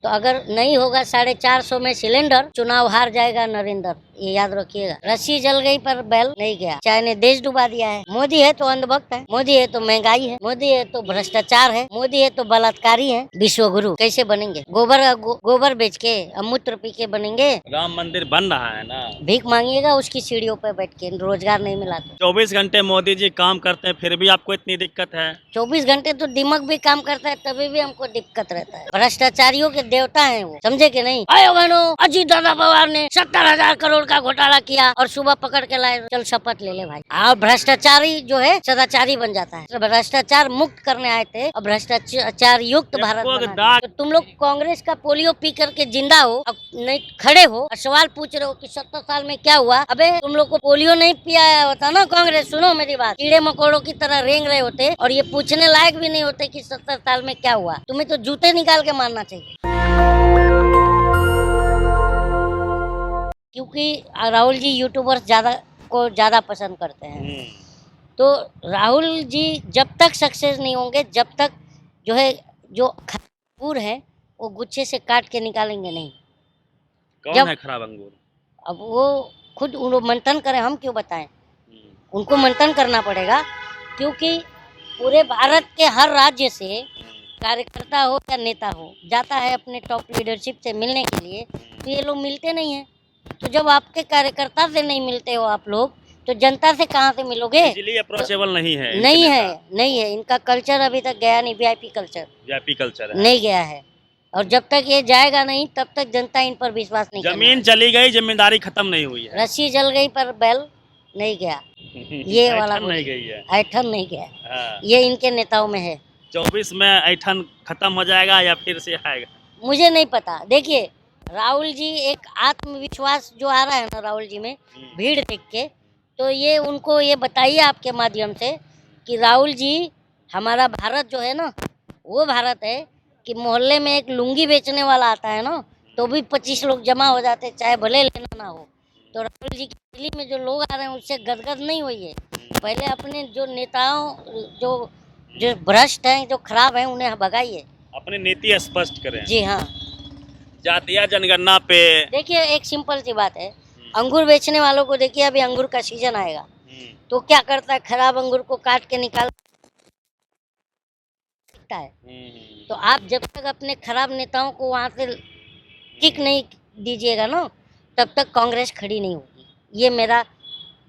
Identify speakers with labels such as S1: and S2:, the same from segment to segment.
S1: तो अगर नहीं होगा 450 में सिलेंडर, चुनाव हार जाएगा नरेंद्र, ये याद रखिएगा। रस्सी जल गई पर बैल नहीं गया। चाय ने देश डुबा दिया है। मोदी है तो अंधभक्त है, मोदी है तो महंगाई है, मोदी है तो भ्रष्टाचार है, मोदी है तो बलात्कारी है। विश्वगुरु कैसे बनेंगे? गोबर बेच के, मूत्र पी के बनेंगे?
S2: राम मंदिर बन रहा है ना,
S1: भीख मांगिएगा उसकी सीढ़ियों पर बैठ के, रोजगार नहीं मिला तो।
S2: 24 घंटे मोदी जी काम करते हैं, फिर भी आपको इतनी दिक्कत है।
S1: 24 घंटे तो दिमाग भी काम करता है, तभी भी हमको दिक्कत रहता है। भ्रष्टाचारियों के देवता हैं वो, समझे कि नहीं? आयो बहनों, अजीत दादा पवार ने 70,000 करोड़ का घोटाला किया और सुबह पकड़ के लाए, चल शपथ ले ले भाई। और भ्रष्टाचारी जो है सदाचारी बन जाता है। तो भ्रष्टाचार मुक्त करने आए थे और भ्रष्टाचार युक्त भारत बना। तो तुम लोग कांग्रेस का पोलियो पी करके जिंदा हो, अब नहीं खड़े हो और सवाल पूछ रहे हो कि 70 साल में क्या हुआ। अबे तुम लोग को पोलियो नहीं पियाया होता ना कांग्रेस, सुनो मेरी बात, कीड़े मकोड़ों की तरह रेंग रहे होते और ये पूछने लायक भी नहीं होते कि 70 साल में क्या हुआ। तुम्हें तो जूते निकाल के मारना चाहिए। क्योंकि राहुल जी यूट्यूबर्स ज्यादा पसंद करते हैं। तो राहुल जी जब तक सक्सेस नहीं होंगे, जब तक जो है जो अंगूर है वो गुच्छे से काट के निकालेंगे नहीं।
S2: कौन है खराब अंगूर?
S1: अब वो खुद उनको मंथन करें, हम क्यों बताएं? उनको मंथन करना पड़ेगा, क्योंकि पूरे भारत के हर राज्य से कार्यकर्ता हो या नेता हो जाता है अपने टॉप लीडरशिप से मिलने के लिए, तो ये लोग मिलते नहीं हैं। तो जब आपके कार्यकर्ता से नहीं मिलते हो आप लोग, तो जनता से कहाँ से मिलोगे?
S2: इसलिए अप्रोचेबल नहीं है।
S1: नहीं है इनका कल्चर अभी तक गया नहीं। वीआईपी कल्चर
S2: है।
S1: नहीं गया है, और जब तक ये जाएगा नहीं तब तक जनता इन पर विश्वास नहीं करेगी।
S2: जमीन चली गई, जिम्मेदारी खत्म नहीं हुई है।
S1: रस्सी जल गई पर बैल नहीं गया। ये वाला
S2: नहीं गई है,
S1: ऐठन नहीं गया।
S2: हाँ।
S1: ये इनके नेताओं में है।
S2: 24 में ऐठन खत्म हो जाएगा या फिर से आएगा,
S1: मुझे नहीं पता। देखिए राहुल जी, एक आत्मविश्वास जो आ रहा है ना राहुल जी में, भीड़ देख के, तो ये उनको ये बताइए आपके माध्यम से कि राहुल जी, हमारा भारत जो है ना, वो भारत है कि मोहल्ले में एक लुंगी बेचने वाला आता है ना, तो भी 25 लोग जमा हो जाते, चाहे भले लेना ना हो। तो राहुल जी की दिल्ली में जो लोग आ रहे हैं उससे गदगद नहीं हुई है। पहले अपने जो नेताओं जो भ्रष्ट हैं, जो खराब हैं, उन्हें भगाइए,
S2: अपनी नीति स्पष्ट करें।
S1: जी हाँ।
S2: जातीय जनगणना पे
S1: देखिए एक सिंपल सी बात है, अंगूर बेचने वालों को देखिए, अभी अंगूर का सीजन आएगा तो क्या करता है, खराब अंगूर को काट के निकालता है। तो आप जब तक अपने खराब नेताओं को वहां से किक नहीं दीजिएगा ना, तब तक कांग्रेस खड़ी नहीं होगी। ये मेरा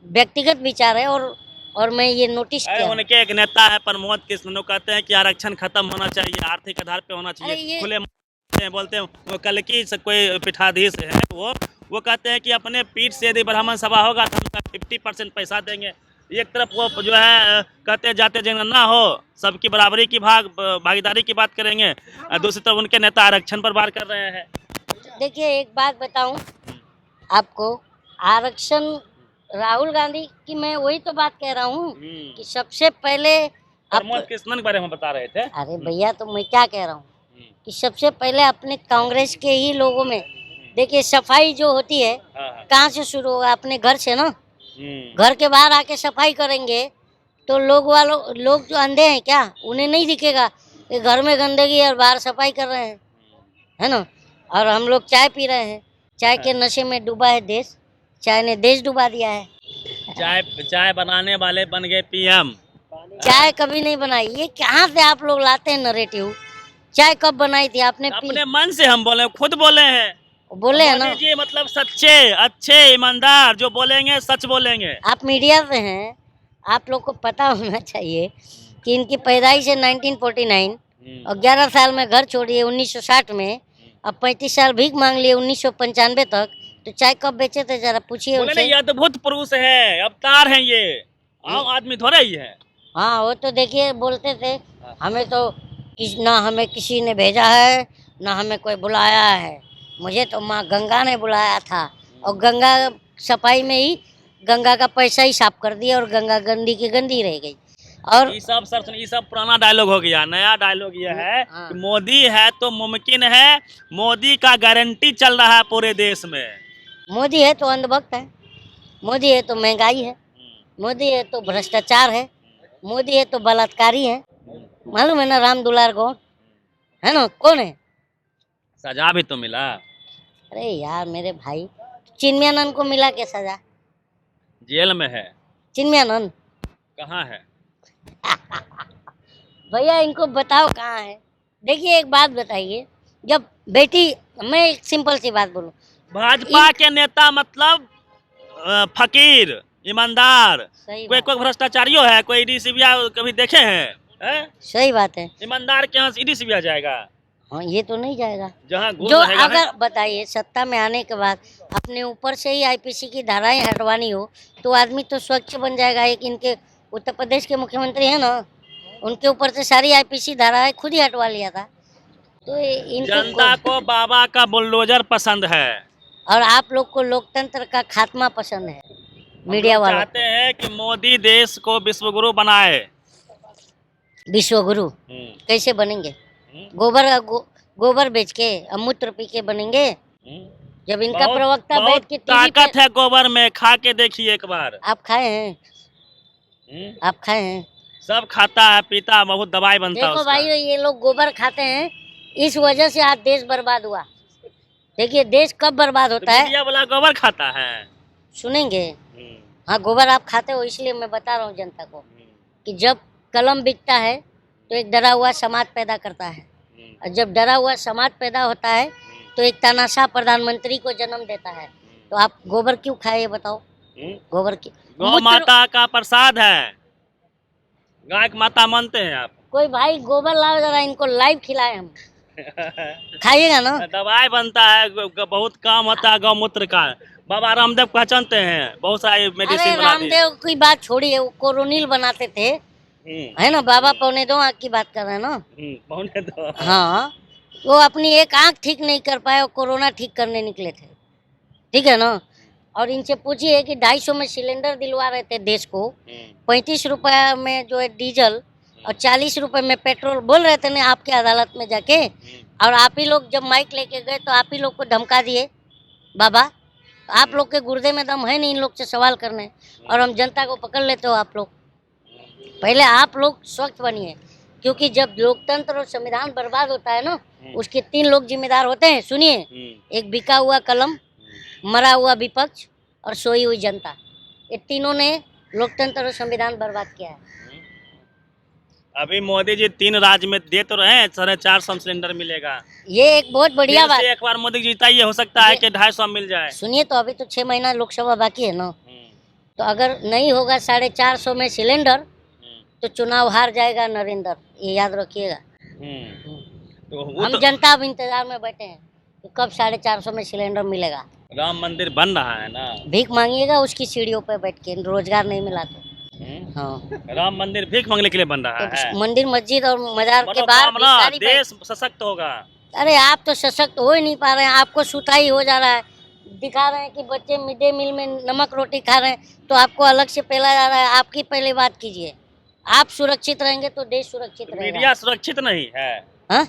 S1: व्यक्तिगत विचार है, और मैं ये नोटिस किया।
S2: उनके एक नेता है प्रमोद कृष्ण, कहते हैं कि आरक्षण खत्म होना चाहिए, आर्थिक आधार पे होना चाहिए। खुले बोलते हैं। वो कल की कोई पीठाधीश है, वो कहते हैं कि अपने पीठ से यदि ब्राह्मण सभा होगा तो हम 50% पैसा देंगे। एक तरफ वो जो है कहते हैं जाते जनगणना हो, सबकी बराबरी की भागीदारी की बात करेंगे, दूसरी तरफ उनके नेता आरक्षण पर बात कर रहे हैं।
S1: देखिए एक बात बताऊं आपको, आरक्षण राहुल गांधी की, मैं वही तो बात कह रहा हूँ कि सबसे पहले
S2: प्रमोद कृष्णन के बारे में बता रहे थे।
S1: अरे भैया, तो मैं क्या कह रहा हूँ कि सबसे पहले अपने कांग्रेस के ही लोगों में देखिए, सफाई जो होती है कहाँ से शुरू होगा? अपने घर से ना। घर के बाहर आके सफाई करेंगे तो लोग जो अंधे हैं क्या, उन्हें नहीं दिखेगा कि घर में गंदगी और बाहर सफाई कर रहे हैं, है ना? और हम लोग चाय पी रहे हैं, चाय के नशे में डूबा है देश, चाय ने देश डुबा दिया है।
S2: चाय बनाने वाले बन गए पीएम।
S1: चाय कभी नहीं बनाई। ये कहाँ से आप लोग लाते हैं नरेटिव? चाय कब बनाई थी आपने?
S2: अपने मन से हम बोले, खुद बोले हैं
S1: ना
S2: जी, मतलब सच्चे, अच्छे, ईमानदार, जो बोलेंगे सच बोलेंगे। अब
S1: मीडिया से हैं, आप लोग को पता होना चाहिए कि इनकी पैदाइश है 1949 और 11 साल में घर छोड़िए 1960 में, अब 35 साल भीख मांग लिए 1995 तक। तो चाय कब बेचे थे जरा पूछिए उनसे।
S2: ये अद्भुत पुरुष है, अवतार हैं ये, आम आदमी थोड़ा ही है।
S1: हाँ, वो तो देखिए बोलते थे, हमें तो ना हमें किसी ने भेजा है, ना हमें कोई बुलाया है, मुझे तो माँ गंगा ने बुलाया था, और गंगा सफाई में ही गंगा का पैसा ही साफ कर दिया और गंगा गंदी की गंदी रह गई। और
S2: ये सब पुराना डायलॉग हो गया। नया डायलॉग ये है कि मोदी है तो मुमकिन है, मोदी का गारंटी चल रहा है पूरे देश में।
S1: मोदी है तो अंधभक्त है, मोदी है तो महंगाई है, मोदी है तो भ्रष्टाचार है, मोदी है तो बलात्कारी है। मालूम है ना राम दुलार गौड़ है ना, कौन है?
S2: सजा भी तो मिला।
S1: अरे यार मेरे भाई, चिन्मयानंद को मिला क्या सजा?
S2: जेल में है।
S1: चिन्मयानंद
S2: कहाँ है?
S1: भैया इनको बताओ कहाँ है। देखिए एक बात बताइए, जब बेटी, मैं एक सिंपल सी बात बोलूं,
S2: भाजपा के नेता मतलब फकीर, ईमानदार,
S1: सही
S2: कोई
S1: बात,
S2: कोई भ्रष्टाचारियों है, कोई ईडी सीबीआई कभी देखे हैं?
S1: सही बात है।
S2: ईमानदार के यहाँ ईडी सीबीआई जाएगा?
S1: हाँ ये तो नहीं जाएगा।
S2: जहाँ घूस
S1: जो
S2: रहेगा
S1: अगर बताइए सत्ता में आने के बाद अपने ऊपर से ही आईपीसी की धाराएं हटवानी हो तो आदमी तो स्वच्छ बन जाएगा। एक इनके उत्तर प्रदेश के मुख्यमंत्री है ना, उनके ऊपर से सारी आईपीसी धाराएं खुद ही हटवा लिया था। तो
S2: जनता को बाबा का बुलडोजर पसंद है
S1: और आप लोग को लोकतंत्र का खात्मा पसंद है। मीडिया वाले
S2: चाहते हैं कि मोदी देश को विश्वगुरु बनाए।
S1: विश्वगुरु कैसे बनेंगे? गोबर बेच के, मूत्र पी के बनेंगे? जब इनका प्रवक्ता बैठ के टीवी
S2: ताकत है गोबर में, खा के देखिए एक बार।
S1: आप खाए हैं? आप खाए हैं?
S2: सब खाता है, पीता, बहुत दवाई बनता है
S1: देखो भाई, ये लोग गोबर खाते हैं, इस वजह से आज देश बर्बाद हुआ। देखिए देश कब बर्बाद होता है?
S2: मीडिया वाला गोबर खाता है।
S1: सुनेंगे? हाँ गोबर आप खाते हो, इसलिए मैं बता रहा हूँ जनता को कि जब कलम बिकता है तो एक डरा हुआ समाज पैदा करता है, और जब डरा हुआ समाज पैदा होता है तो एक तानाशाह प्रधानमंत्री को जन्म देता है। तो आप गोबर क्यों खाए ये बताओ? गोबर की
S2: गौ माता का प्रसाद है, गाय की माता मानते हैं आप?
S1: कोई भाई गोबर लाओ जरा, इनको लाइव खिलाए हम। खाइएगा ना?
S2: दवाई बनता है, बहुत काम होता है गौमूत्र का। बाबा रामदेव पहचानते हैं, बहुत सारी मेडिसिन
S1: अरे रामदेव की बात छोड़िए, वो कोरोनिल बनाते थे, है ना? बाबा पौने दो आँख की बात कर रहे हैं ना?
S2: पौने दो।
S1: हाँ, वो अपनी एक आँख ठीक नहीं कर पाए और कोरोना ठीक करने निकले थे, ठीक है ना? और इनसे पूछिए कि 250 में सिलेंडर दिलवा रहे थे देश को, 35 रुपया में जो है डीजल और 40 रुपए में पेट्रोल बोल रहे थे ना आपके अदालत में जाके, और आप ही लोग जब माइक लेके गए तो आप ही लोग को धमका दिए। बाबा आप लोग के गुर्दे में दम है नहीं इन लोग से सवाल करने, और हम जनता को पकड़ लेते हो आप लोग। पहले आप लोग स्वच्छ बनिए, क्योंकि जब लोकतंत्र और संविधान बर्बाद होता है ना, उसके 3 लोग जिम्मेदार होते हैं। सुनिए, एक बिका हुआ कलम, मरा हुआ विपक्ष और सोई हुई जनता। ये तीनों ने लोकतंत्र और संविधान बर्बाद किया है।
S2: अभी मोदी जी 3 राज्य में दे तो रहे हैं, 450 सिलेंडर मिलेगा।
S1: ये एक बहुत बढ़िया बात।
S2: एक बार मोदी जीता, ये हो सकता है कि 250 मिल जाए।
S1: सुनिए तो अभी तो 6 महीना लोकसभा बाकी है ना, तो अगर नहीं होगा 450 में सिलेंडर तो चुनाव हार जाएगा नरेंद्र, ये याद रखिएगा।
S2: तो
S1: हम जनता अब इंतजार में बैठे हैं कि कब 450 में सिलेंडर मिलेगा।
S2: राम मंदिर बन रहा है ना,
S1: भीख मांगिएगा उसकी सीढ़ियों पे बैठ के, रोजगार नहीं मिला तो। हाँ,
S2: राम मंदिर भीख मांगने के लिए बन रहा है।
S1: मंदिर, मस्जिद और मजार के बाहर
S2: देश सशक्त होगा।
S1: अरे आप तो सशक्त हो ही नहीं पा रहे हैं, आपको सुताई हो जा रहा है। दिखा रहे हैं कि बच्चे मिड डे मील में नमक रोटी खा रहे हैं, तो आपको अलग से पेला जा रहा है। आपकी पहले बात कीजिए, आप सुरक्षित रहेंगे तो देश सुरक्षित रहेगा।
S2: मीडिया सुरक्षित नहीं है।
S1: हाँ?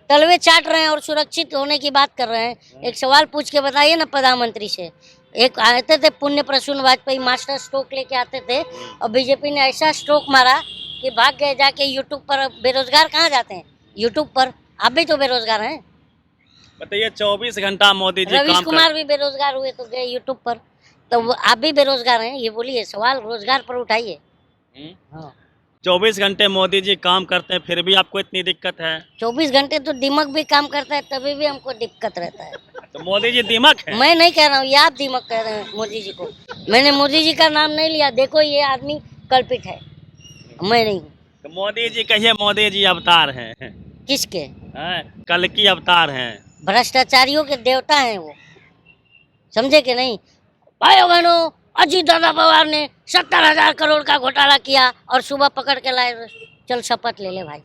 S1: तलवे चाट रहे हैं और सुरक्षित होने की बात कर रहे हैं। एक सवाल पूछ के बताइए ना प्रधानमंत्री से। एक आते थे पुण्य प्रसून वाजपेयी, मास्टर स्ट्रोक लेके आते थे, और बीजेपी ने ऐसा स्ट्रोक मारा कि भाग गए जाके यूट्यूब पर। बेरोजगार कहाँ जाते हैं? यूट्यूब पर। आप भी तो बेरोजगार हैं।
S2: बताइए 24 घंटा मोदी जी
S1: रवीश कुमार भी बेरोजगार हुए तो गए यूट्यूब पर, तो आप भी बेरोजगार हैं। ये बोलिए, सवाल रोजगार पर उठाइए।
S2: 24 घंटे मोदी जी काम करते हैं, फिर भी आपको इतनी दिक्कत है? 24
S1: घंटे तो दिमाग भी काम करता है, तभी भी हमको दिक्कत रहता है।
S2: तो मोदी जी दिमाग है?
S1: मैं नहीं कह रहा हूँ, ये आप दिमाग कह रहे हैं मोदी जी को। मैंने मोदी जी का नाम नहीं लिया। देखो ये आदमी कल्पित है, मैं नहीं हूँ।
S2: तो मोदी जी कहिए, मोदी जी अवतार हैं।
S1: किसके?
S2: कल की अवतार हैं।
S1: भ्रष्टाचारियों के देवता हैं वो, समझे कि नहीं? भाइयों बहनों, अजीत दादा पवार ने 70,000 करोड़ का घोटाला किया और सुबह पकड़ के लाए। चल शपथ ले ले भाई।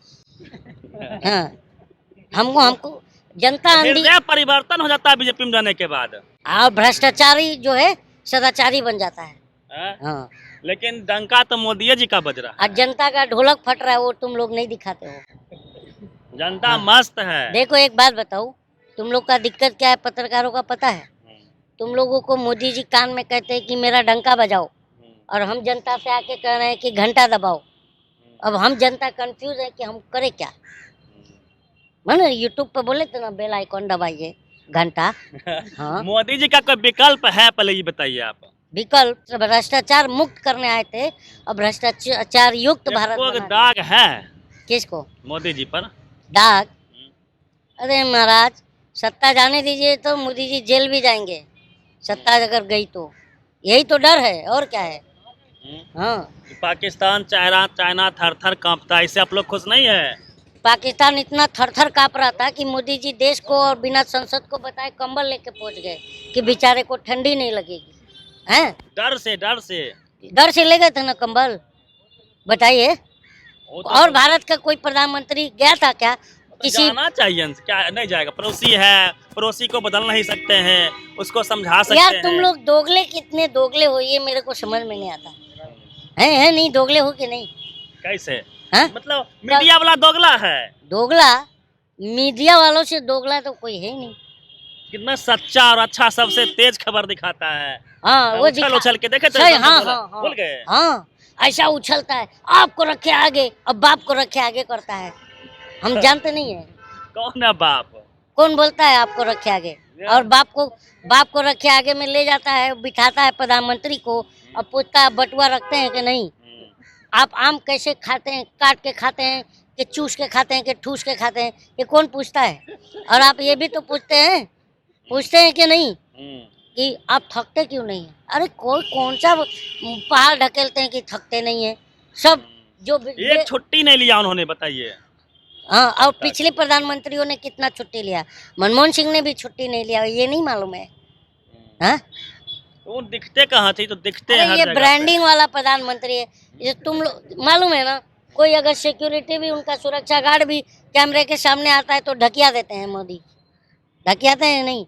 S1: हाँ, हमको जनता
S2: परिवर्तन हो जाता है बीजेपी में जाने के बाद,
S1: और भ्रष्टाचारी जो है सदाचारी बन जाता है। हाँ,
S2: लेकिन डंका तो मोदी जी का बज रहा है।
S1: और जनता का ढोलक फट रहा है, वो तुम लोग नहीं दिखाते हो।
S2: जनता मस्त है।
S1: देखो एक बात बताऊं, तुम लोग का दिक्कत क्या है पत्रकारों का पता है? तुम लोगों को मोदी जी कान में कहते हैं कि मेरा डंका बजाओ, और हम जनता से आके कह रहे हैं कि घंटा दबाओ। अब हम जनता कंफ्यूज है कि हम करें क्या। मैंने यूट्यूब पे बोले थे ना, बेल आइकॉन दबाइए, घंटा। हाँ,
S2: मोदी जी का कोई विकल्प है, पहले ये बताइए आप।
S1: विकल्प भ्रष्टाचार मुक्त करने आए थे, अब भ्रष्टाचार युक्त भारत
S2: कोई
S1: बना
S2: दाग है
S1: दिया। किसको
S2: मोदी जी पर?
S1: दाग? अरे महाराज, सत्ता जाने दीजिए तो मोदी जी जेल भी जाएंगे, सत्ता अगर गई तो। यही तो डर है, और क्या है। हाँ,
S2: पाकिस्तान चाइना चाइना थर थर कांपता है, इससे आप लोग खुश नहीं है?
S1: पाकिस्तान इतना थर-थर कांप रहा था कि मोदी जी देश को और बिना संसद को बताए कंबल लेके पहुंच गए कि बेचारे को ठंडी नहीं लगेगी। हैं?
S2: डर से
S1: डर से ले गए थे ना कंबल, बताइए।
S2: वो तो
S1: और भारत का कोई प्रधानमंत्री गया था क्या किसी?
S2: जाना चाहिए, क्या नहीं जाएगा? पड़ोसी है, पड़ोसी को बदल नहीं सकते हैं, उसको समझा सकते
S1: यार
S2: हैं।
S1: तुम लोग दोगले, कितने दोगले हो, ये मेरे को समझ में नहीं आता है नहीं, दोगले हो कि नहीं?
S2: कैसे?
S1: हाँ?
S2: मतलब मीडिया वाला दोगला है?
S1: दोगला? मीडिया वालों से दोगला तो कोई है ही नहीं।
S2: कितना सच्चा और अच्छा, सबसे तेज खबर दिखाता है।
S1: हाँ, वो
S2: उछल के देखे थे,
S1: सही,
S2: एकदम
S1: हाँ
S2: बोला,
S1: हाँ
S2: भूल गए?
S1: हाँ, ऐसा उछलता है, आपको रखे आगे, अब बाप को रखे आगे करता है। हम जानते नहीं है
S2: कौन है बाप?
S1: कौन बोलता है आपको रखे आगे, और बाप को रखे आगे में ले जाता है, बिठाता है प्रधानमंत्री को, और पूछता है बटुआ रखते हैं कि नहीं, आप आम कैसे खाते हैं, काट के खाते हैं कि चूस के खाते हैं कि ठूस के खाते हैं, ये कौन पूछता है? और आप ये भी तो पूछते हैं कि नहीं कि आप थकते क्यों नहीं है? अरे कौन सा पहाड़ ढकेलते हैं कि थकते नहीं है? सब जो
S2: एक छुट्टी नहीं लिया उन्होंने, बताइए।
S1: हाँ, और पिछले प्रधानमंत्रियों ने कितना छुट्टी लिया, मनमोहन सिंह ने भी छुट्टी नहीं लिया, ये नहीं मालूम है? हाँ,
S2: वो दिखते कहाँ थे, तो दिखते हैं
S1: अरे
S2: हर
S1: ये
S2: जगह
S1: ब्रांडिंग वाला प्रधानमंत्री है। ये तुम लोग मालूम है ना, कोई अगर सिक्योरिटी भी, उनका सुरक्षा गार्ड भी कैमरे के सामने आता है तो ढकिया देते हैं मोदी, ढकियाते हैं नहीं,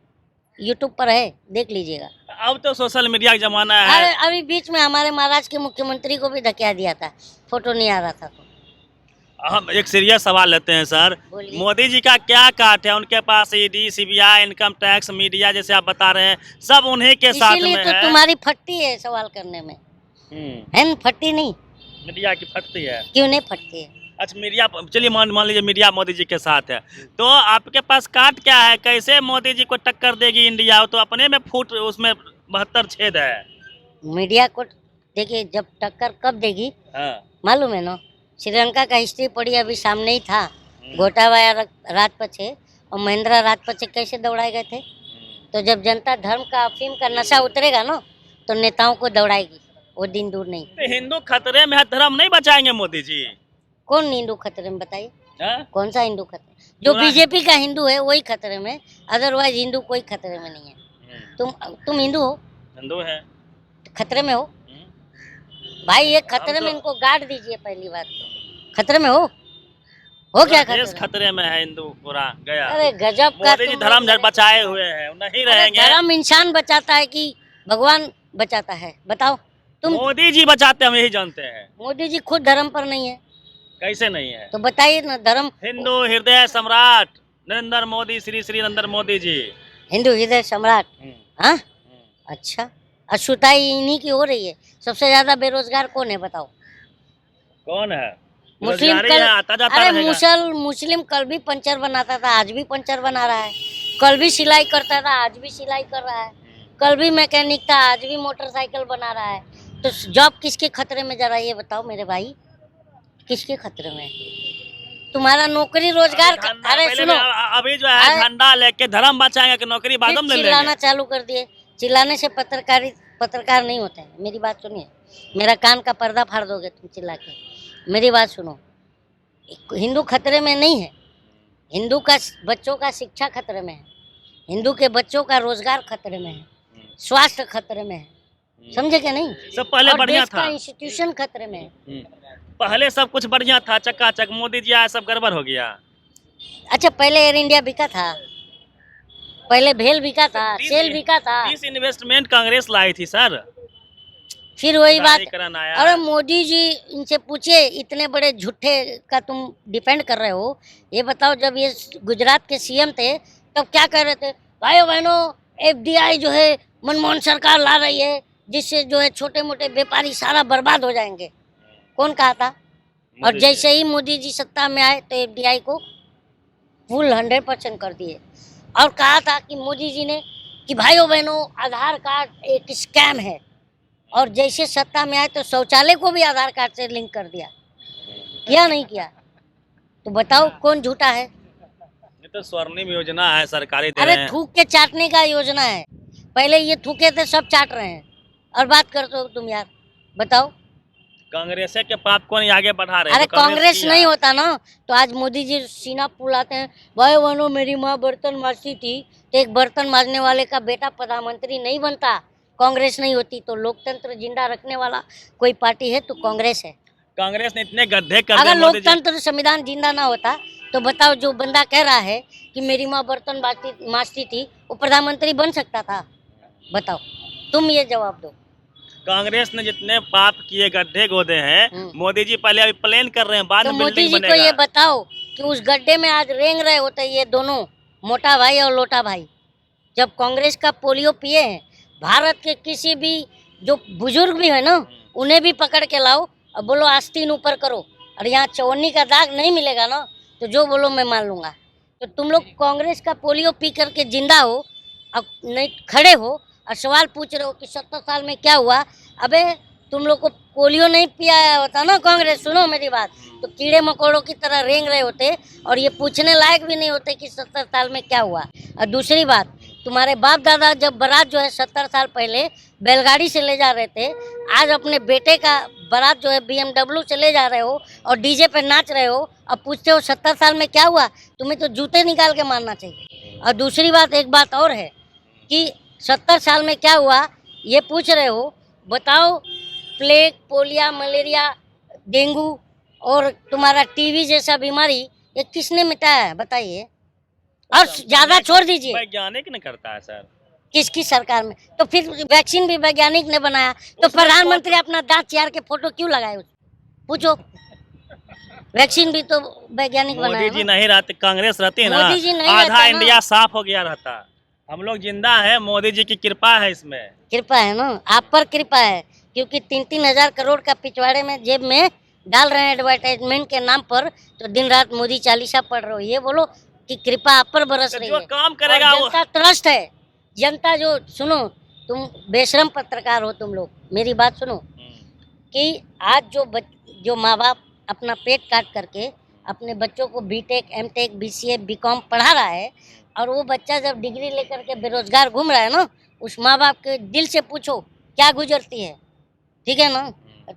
S1: यूट्यूब पर है, देख लीजिएगा।
S2: अब तो सोशल मीडिया का जमाना है।
S1: अरे अभी बीच में हमारे महाराष्ट्र के मुख्यमंत्री को भी ढकिया दिया था, फोटो नहीं आ रहा था तो।
S2: हम एक सीरियस सवाल लेते हैं सर,
S1: बोलिए।
S2: मोदी जी का क्या काट है? उनके पास ED, CBI, income tax, media, जैसे आप बता रहे हैं, सब उन्हीं के साथ
S1: इसीलिए
S2: में
S1: तो
S2: है।
S1: तुम्हारी फटती है सवाल करने में, है ना? फटती नहीं?
S2: मीडिया की फटती है?
S1: क्यों नहीं फटती है?
S2: अच्छा, मीडिया, चलिए मान लीजिए मीडिया मोदी जी के साथ है, तो आपके पास काट क्या है? कैसे मोदी जी को टक्कर देगी इंडिया? तो अपने में फूट, उसमें 72 छेद है।
S1: मीडिया को देखिए, जब टक्कर कब देगी
S2: हाँ।
S1: मालूम है ना? श्रीलंका का हिस्ट्री पढ़ी, अभी सामने ही था, गोटाबाया राजपक्षे और महिंद्रा राजपक्षे कैसे दौड़ाए गए थे। तो जब जनता धर्म का, अफीम का नशा उतरेगा ना, तो नेताओं को दौड़ाएगी, वो दिन दूर नहीं।
S2: तो हिंदू खतरे में है, धर्म नहीं बचाएंगे मोदी जी?
S1: कौन हिंदू खतरे में, बताइए?
S2: हाँ?
S1: कौन सा हिंदू खतरे? जो बीजेपी का हिंदू है वही खतरे में, अदरवाइज हिंदू कोई खतरे में नहीं है। तुम हिंदू हो?
S2: हिंदू है।
S1: खतरे में हो भाई, ये खतरे में, इनको गाड़ दीजिए पहली बात तो। खतरे में हो क्या
S2: देश खतरे में है, हिंदू पूरा गया।
S1: अरे गजब का,
S2: मोदी जी धर्म बचाए हुए हैं, नहीं रहेंगे।
S1: धर्म इंसान बचाता है कि भगवान बचाता है, बताओ तुम?
S2: मोदी जी बचाते, हम यही जानते हैं।
S1: मोदी जी खुद धर्म पर नहीं है,
S2: कैसे नहीं है?
S1: तो बताइए ना। धर्म,
S2: हिंदू हृदय सम्राट नरेंद्र मोदी, श्री नरेंद्र मोदी जी,
S1: हिंदू हृदय सम्राट। हाँ, अच्छा, अशुताई इन्हीं की हो रही है। सबसे ज्यादा बेरोजगार कौन है, बताओ?
S2: कौन है?
S1: मुस्लिम
S2: बेरोजगारी
S1: कल,
S2: आता जाता
S1: अरे
S2: रहेगा।
S1: मुस्लिम कल भी पंचर बनाता था, आज भी पंचर बना रहा है। कल भी सिलाई करता था, आज भी सिलाई कर रहा है। कल भी मैकेनिक था, आज भी मोटरसाइकिल बना रहा है। तो जॉब किसके खतरे में, जरा ये बताओ मेरे भाई, किसके खतरे में? तुम्हारा नौकरी रोजगार। अरे सुनो,
S2: अभी जो है झंडा लेके धर्म बचाएंगे कि नौकरी बाद में ले लेंगे?
S1: चिल्लाना चालू कर दिए। चिल्लाने से पत्रकार नहीं होते हैं। मेरी बात सुनिए, मेरा कान का पर्दा फाड़ दोगे तुम चिल्ला के। मेरी बात सुनो, हिंदू खतरे में नहीं है, हिंदू का बच्चों का शिक्षा खतरे में है, हिंदू के बच्चों का रोजगार खतरे में है, स्वास्थ्य खतरे में है, समझे क्या नहीं?
S2: सब पहले बढ़िया था,
S1: इंस्टीट्यूशन खतरे में है।
S2: पहले सब कुछ बढ़िया था, चकाचक। मोदी जी आए, सब गड़बड़ हो गया।
S1: अच्छा, पहले एयर इंडिया बिका था, पहले भेल बिका था, सेल बिका था।
S2: डिस इन्वेस्टमेंट कांग्रेस लाई थी सर,
S1: फिर वही बात।
S2: आया।
S1: अरे मोदी जी, इनसे पूछिए, इतने बड़े झूठे का तुम डिपेंड कर रहे हो। ये बताओ, जब ये गुजरात के सीएम थे तब क्या कह रहे थे? भाइयों बहनों, एफडीआई जो है मनमोहन सरकार ला रही है, जिससे जो है छोटे मोटे व्यापारी सारा बर्बाद हो जाएंगे। कौन कहा था? और जैसे ही मोदी जी सत्ता में आए तो एफडीआई को फुल 100% कर दिए। और कहा था कि मोदी जी ने कि भाइयों बहनों आधार कार्ड एक स्कैम है, और जैसे सत्ता में आए तो शौचालय को भी आधार कार्ड से लिंक कर दिया। किया नहीं किया? तो बताओ कौन झूठा है?
S2: ये तो स्वर्णिम योजना है, सरकारी दे
S1: अरे
S2: रहे हैं।
S1: थूक के चाटने का योजना है। पहले ये थूके थे, सब चाट रहे हैं, और बात करते हो तुम यार। बताओ।
S2: कांग्रेस के पाप को नहीं आगे बढ़ा रहे।
S1: अरे
S2: जो
S1: कांग्रेस
S2: किया।
S1: नहीं होता ना तो आज मोदी जी सीना फुलाते हैं, भाई बहनों मेरी माँ बर्तन मांजती थी, तो एक बर्तन मांजने वाले का बेटा प्रधानमंत्री नहीं बनता। कांग्रेस नहीं होती तो लोकतंत्र जिंदा रखने वाला कोई पार्टी है तो कांग्रेस है।
S2: कांग्रेस ने इतने गड्ढे कर
S1: अगर
S2: दिए मोदी जी।
S1: लोकतंत्र संविधान जिंदा ना होता तो बताओ, जो बंदा कह रहा है कि मेरी माँ बर्तन मांजती थी, वो प्रधानमंत्री बन सकता था? बताओ, तुम ये जवाब दो।
S2: कांग्रेस ने जितने पाप किए, गड्ढे खोदे हैं, मोदी जी पहले अभी प्लान कर रहे हैं, बाद
S1: तो
S2: में
S1: मोदी
S2: बिल्डिंग
S1: जी को
S2: बनेगा।
S1: ये बताओ कि उस गड्ढे में आज रेंग रहे होते ये दोनों, मोटा भाई और लोटा भाई, जब कांग्रेस का पोलियो पिए हैं। भारत के किसी भी जो बुजुर्ग भी है ना, उन्हें भी पकड़ के लाओ और बोलो आस्तीन ऊपर करो, और यहाँ चवन्नी का दाग नहीं मिलेगा ना, तो जो बोलो मैं मान लूंगा। तो तुम लोग कांग्रेस का पोलियो पी करके जिंदा हो, अब नहीं खड़े हो और सवाल पूछ रहे हो कि 70 साल में क्या हुआ। अबे तुम लोग को पोलियो नहीं पियाया होता ना कांग्रेस, सुनो मेरी बात, तो कीड़े मकोड़ों की तरह रेंग रहे होते और ये पूछने लायक भी नहीं होते कि 70 साल में क्या हुआ। और दूसरी बात, तुम्हारे बाप दादा जब बारात जो है 70 साल पहले बैलगाड़ी से ले जा रहे थे, आज अपने बेटे का बारात जो है BMW से ले जा रहे हो और डीजे पे नाच रहे हो, अब पूछते हो 70 साल में क्या हुआ? तुम्हें तो जूते निकाल के मारना चाहिए। और दूसरी बात, एक बात और है कि 70 साल में क्या हुआ ये पूछ रहे हो, बताओ प्लेग, पोलिया, मलेरिया, डेंगू और तुम्हारा टीबी जैसा बीमारी ये किसने मिटाया है बताइए? और ज्यादा छोड़ दीजिए,
S2: वैज्ञानिक ने करता है सर।
S1: किसकी सरकार में? तो फिर वैक्सीन भी वैज्ञानिक ने बनाया, तो प्रधानमंत्री अपना दांत चियार के फोटो क्यों लगाए? पूछो। वैक्सीन भी तो वैज्ञानिक बनाया
S2: मोदी जी नहीं रहते, कांग्रेस रहती है ना,
S1: मोदी जी नहीं
S2: आधा
S1: रहता ना।
S2: इंडिया साफ हो गया रहता। हम लोग जिंदा है, मोदी जी की कृपा है इसमें।
S1: कृपा है ना, आप पर कृपा है, क्योंकि 3-3 हजार करोड़ का पिछवाड़े में जेब में डाल रहे हैं एडवर्टाइजमेंट के नाम पर, तो दिन रात मोदी चालीसा पढ़ रहे हो। ये बोलो कि कृपा आप पर बरस रही
S2: जो
S1: है।
S2: काम करेगा वो
S1: जनता त्रस्त है। जनता जो, सुनो, तुम बेशरम पत्रकार हो, तुम लोग मेरी बात सुनो, कि आज जो माँ बाप अपना पेट काट करके अपने बच्चों को बीटेक, एमटेक, बीसीए, बीकॉम पढ़ा रहा है, और वो बच्चा जब डिग्री लेकर के बेरोजगार घूम रहा है ना, उस माँ बाप के दिल से पूछो क्या गुजरती है। ठीक है ना?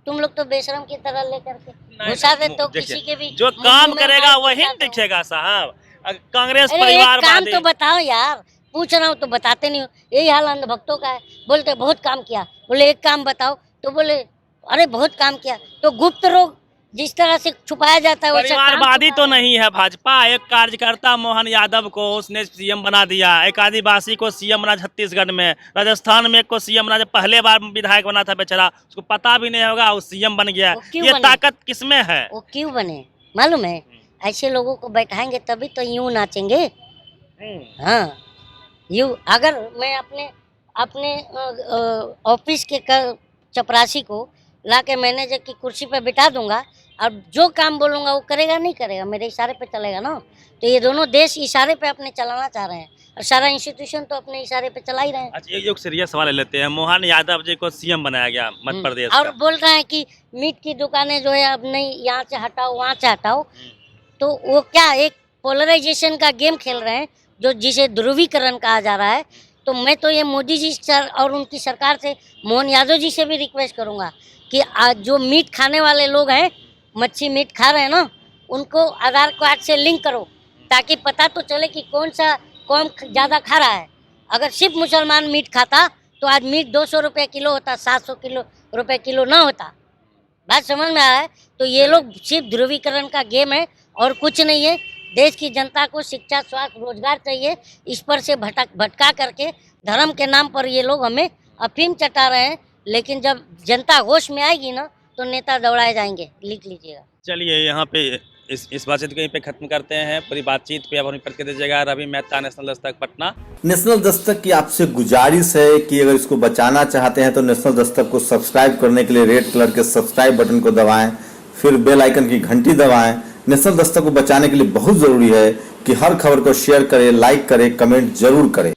S1: तुम लोग तो बेशरम की तरह लेकर के घुसा दे तो किसी के भी
S2: जो काम करेगा वही दिखेगा साहब। कांग्रेस परिवार
S1: काम तो बताओ यार, पूछ रहा हूँ तो बताते नहीं हो। यही हाल अंधभक्तों का है, बोलते बहुत काम किया, बोले एक काम बताओ तो बोले अरे बहुत काम किया। तो गुप्त रोग जिस तरह से छुपाया जाता है वैसे
S2: परिवारवादी तो नहीं है भाजपा। एक कार्यकर्ता मोहन यादव को उसने सीएम बना दिया, एक आदिवासी को सीएम बना छत्तीसगढ़ में, राजस्थान में एक को सीएम बना, पहले बार विधायक बना था बेचारा, उसको पता भी नहीं होगा, वो सीएम बन गया। ये ताकत किसमें है? वो
S1: क्यों बने मालूम है? ऐसे लोगों को बैठाएंगे तभी तो यूं नाचेंगे। हाँ, यूं। अगर मैं अपने ऑफिस के चपरासी को ला के मैनेजर की कुर्सी पे बिठा दूंगा और जो काम बोलूंगा वो करेगा नहीं करेगा, मेरे इशारे पे चलेगा ना। तो ये दोनों देश इशारे पे अपने चलाना चाह रहे हैं और सारा इंस्टीट्यूशन तो अपने इशारे पे चला ही रहे हैं।
S2: अच्छा, एक सीरियस सवाल लेते हैं। मोहन यादव जी को सीएम बनाया गया मध्य प्रदेश
S1: और बोल रहे हैं कि मीट की दुकानें जो है अब नहीं, यहाँ से हटाओ वहाँ से हटाओ। तो वो क्या एक पोलराइजेशन का गेम खेल रहे हैं, जो जिसे ध्रुवीकरण कहा जा रहा है। तो मैं तो ये मोदी जी सर और उनकी सरकार से, मोहन यादव जी से भी रिक्वेस्ट करूंगा कि आज जो मीट खाने वाले लोग हैं, मच्छी मीट खा रहे हैं ना, उनको आधार कार्ड से लिंक करो, ताकि पता तो चले कि कौन ज़्यादा खा रहा है। अगर सिर्फ मुसलमान मीट खाता तो आज मीट 200 रुपये किलो होता, 700 रुपये किलो ना होता। बात समझ में आया है? तो ये लोग सिर्फ ध्रुवीकरण का गेम है और कुछ नहीं है। देश की जनता को शिक्षा, स्वास्थ्य, रोजगार चाहिए। इस पर से भटका करके धर्म के नाम पर ये लोग हमें अफीम चटा रहे हैं। लेकिन जब जनता होश में आएगी ना तो नेता दौड़ाए जाएंगे। लिख लीजिएगा।
S2: चलिए यहाँ पे इस बातचीत को यहीं पे खत्म करते हैं। पूरी बातचीत पे अब हमें प्रतिक्रिया दीजिएगा। रवि मेहता, नेशनल दस्तक, पटना।
S3: नेशनल दस्तक की आपसे गुजारिश है कि अगर इसको बचाना चाहते हैं तो नेशनल दस्तक को सब्सक्राइब करने के लिए रेड कलर के सब्सक्राइब बटन को दबाएं, फिर बेल आइकन की घंटी दबाएं, नेशनल दस्तक को बचाने के लिए बहुत जरूरी है कि हर खबर को शेयर करें, लाइक करें, कमेंट जरूर करें।